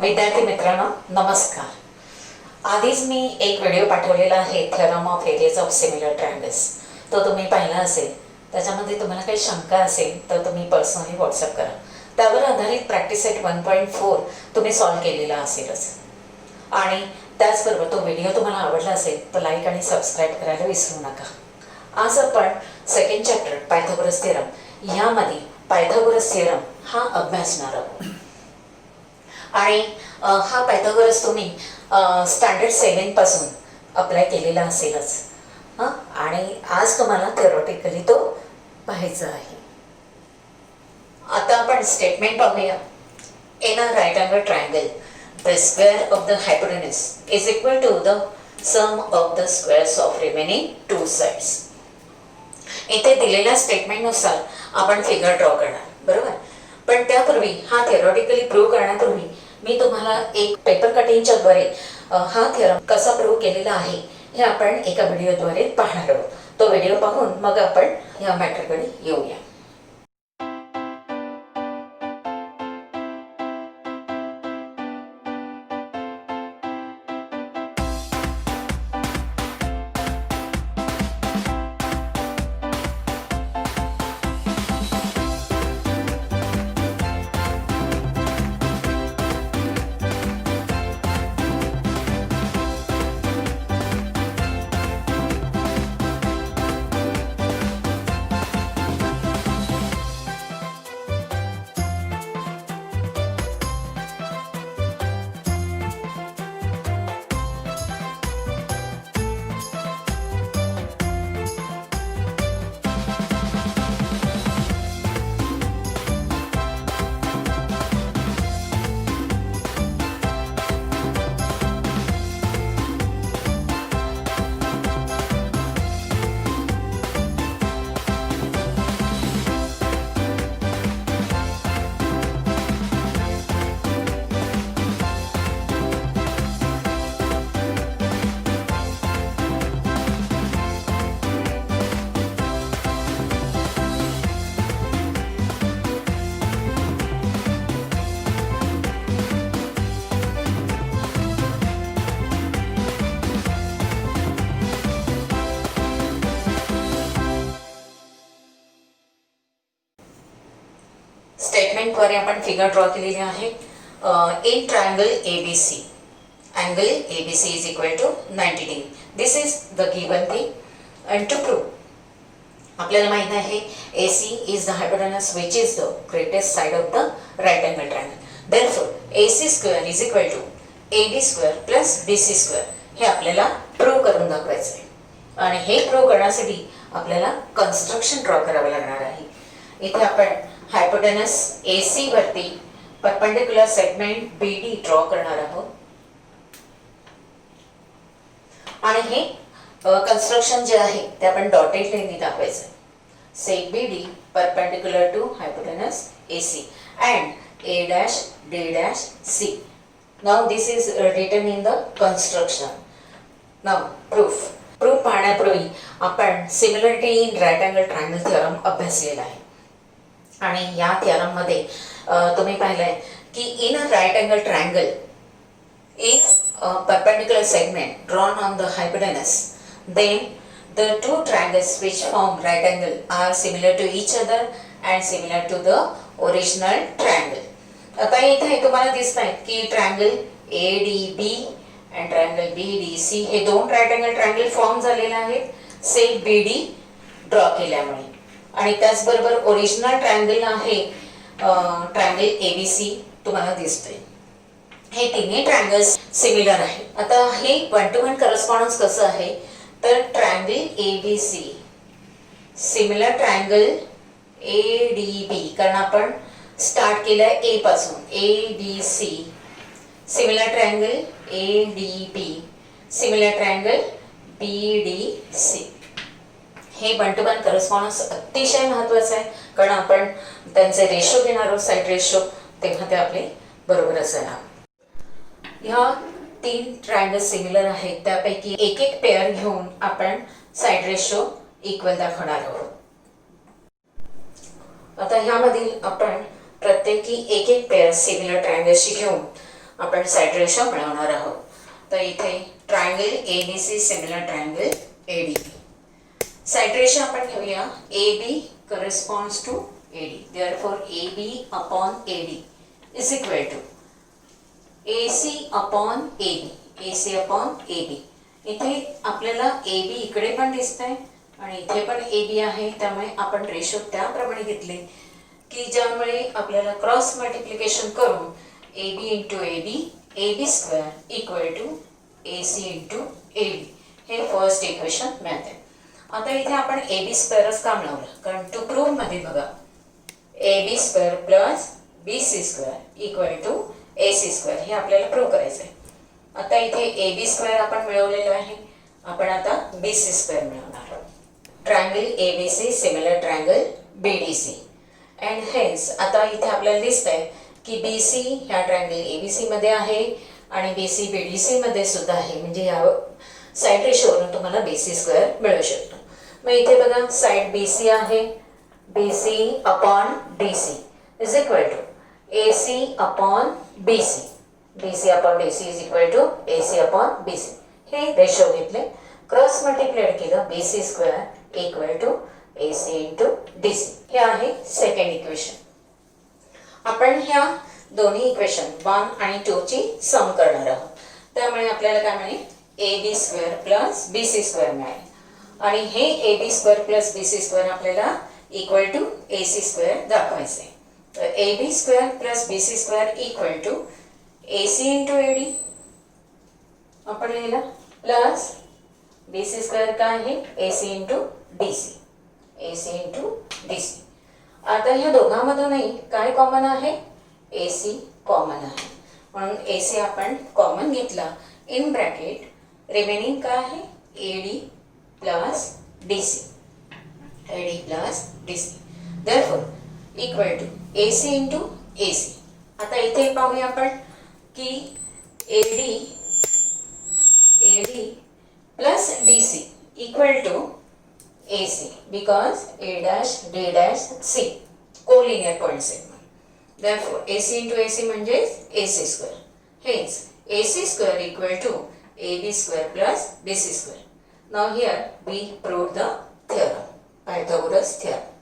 विद्यार्थी मित्रांनो नमस्कार. आधीच मी एक व्हिडिओ पाठवलेला आहे theorem of areas of similar triangles. तो तुम्ही पाहिला असेल. त्याच्यामध्ये तुम्हाला काही शंका असेल तर तुम्ही पर्सनली व्हॉट्सअप करा. त्यावर आधारित प्रॅक्टिस सेट 1.4 तुम्ही सॉल्व्ह केलेला असेलच. आणि त्याचबरोबर तो व्हिडिओ तुम्हाला आवडला असेल तर लाईक आणि सबस्क्राईब करायला विसरू नका. आज आपण सेकंड चॅप्टर पायथागोरस थेरम यामध्ये पायथागोरस थेरम हा अभ्यासणार आहोत. आणि हा पायथागोरस तुम्ही स्टँडर्ड 7 पासून अप्लाय केलेला असेलच. आणि आज तुम्हाला थेरॉटिकली तो पाहायचा आहे. आता आपण स्टेटमेंट पाहूया. In a right angle triangle the square of the hypotenuse is equal to the sum of the squares of remaining 2 sides. इथे दिलेल्या स्टेटमेंटनुसार आपण फिगर ड्रॉ करणार, बरोबर. पण त्यापूर्वी हा थेरॉटिकली प्रूव्ह करण्यापूर्वी मी तुम्हाला एक पेपर कटिंगच्या द्वारे हा थेरम कसा प्रूव्ह केलेला आहे हे आपण एका व्हिडिओद्वारे पाहणार आहोत. तो व्हिडिओ पाहून मग आपण या मॅटरकडे येऊया. स्टेटमेंटद्वारे आपण फिगर ड्रॉ केलेली आहे. In triangle ABC angle ABC is equal to 90 degree. This is the given thing. And to prove आपल्याला माहित आहे AC is the hypotenuse which is the greatest side of the right angle triangle. Therefore AC square is equal to AB square plus BC square. हे आपल्याला prove करून दाखवायचं आहे. आणि हे प्रूव्ह करण्यासाठी आपल्याला कन्स्ट्रक्शन ड्रॉ करावं लागणार आहे. इथे आपण हायपोटेनस AC वरती परपेंडिक्युलर सेगमेंट BD ड्रॉ करणार आहोत. आणि हे कन्स्ट्रक्शन जे आहे ते आपण डॉटेड लाईनने दाखवायचं आहे. Seg BD perpendicular to hypotenuse AC and A', D', C. Now this is written in the construction. Now proof पाहण्यापूर्वी आपण similarity in right angle triangle theorem अभ्यासलेला आहे. आणि या थेरम मध्ये तुम्ही पाहिलंय की in a right angle triangle if perpendicular segment drawn on the hypotenuse, then the two triangles which form right angle are similar to each other and similar to the original triangle. आता इथे तुम्हाला दिसत आहे की triangle ADB and triangle BDC हे दोन right angle triangle form झालेले आहेत सेग BD ड्रॉ केल्यामुळे. आणि त्याचबरोबर ओरिजिनल ट्रायंगल आहे ट्रायंगल ABC तुम्हाला दिसतोय. हे तिन्ही ट्रायंगल्स सिमिलर आहे. आता हे 1-to-1 करस्पॉन्डन्स कसं आहे तर triangle ABC similar triangle ADB कारण आपण स्टार्ट केलं A पासून ABC similar triangle ADB similar triangle BDC. हे 1-to-1 करस्पॉन्डन्स अतिशय महत्त्वाचं आहे कारण आपण त्यांचे रेशो घेणार आहोत साईड रेशो तेव्हा ते आपले बरोबर असायला. ह्या 3 ट्रायंगल सिमिलर आहेत त्यापैकी एक एक पेअर घेऊन आपण साईड रेशो इक्वल दाखवणार आहोत. आता ह्यामधील आपण प्रत्येकी एक एक पेअर सिमिलर ट्रायंगलशी घेऊन आपण साईड रेशो मिळवणार आहोत. तर इथे triangle A B C similar triangle A D B. Side ratio आपण घेऊया. A B corresponds to A D. Therefore A B upon A D is equal to A C upon A B. A C upon A B. इथे आपल्याला A B इकडे पण दिसतंय आणि इथे पण ए बी आहे. त्यामुळे आपण रेशो त्याप्रमाणे घेतले की ज्यामुळे आपल्याला क्रॉस मल्टिप्लिकेशन करून A B into A B, A B square equal to A C into A B हे फर्स्ट इक्वेशन मिळते. आता इथे आपण ए बी स्क्वेअरच का मिळवलं? कारण टू प्रूव्हमध्ये बघा A B square plus B C square equal to A C square हे आपल्याला प्रूव्ह करायचं आहे. आता इथे ए बी स्क्वेअर आपण मिळवलेलं आहे. आपण आता बी सी स्क्वेअर मिळवणार आहोत. Triangle A B C similar triangle B D C. And hence आता इथे आपल्याला दिसतंय की बी सी ह्या ट्रायंगल ए बी सी मध्ये आहे आणि B C B D C मध्ये सुद्धा आहे. म्हणजे या साईड रेशोवरून तुम्हाला बी सी स्क्वेअर मिळू शकतो. मग इथे बघा साईड बी सी आहे. B C upon D C is equal to A C upon B C. B C upon D C is equal to A C upon B C. हे ratio घेतले, cross multiplied केलं, B C square equal to A C into D C. हे आहे second equation. आपण ह्या दोन्ही equation 1 आणि 2 ची सम करणार आहोत. त्यामुळे आपल्याला काय मिळेल? A B square plus B C square मिळेल. आणि हे A B square plus B C square आपल्याला equal to A C square दाखवायचं आहे. तर A B square plus B C square equal to A C into A D आपण लिहिला plus B C square काय आहे? A C into D C. A C into D C. आता ह्या दोघांमधूनही काय कॉमन आहे? ए सी कॉमन आहे. म्हणून ए सी आपण कॉमन घेतला. इन ब्रॅकेट रिमेनिंग काय आहे? A D plus D C. A D plus D C. Therefore equal to A C into A C. आता इथे पाहूया आपण की A D plus D C equal to A C because A dash D dash C collinear point segment. Therefore A C into A C म्हणजेच A C square. हेच A C square equal to A B square plus B C square. Now here we prove the theorem, Pythagoras theorem.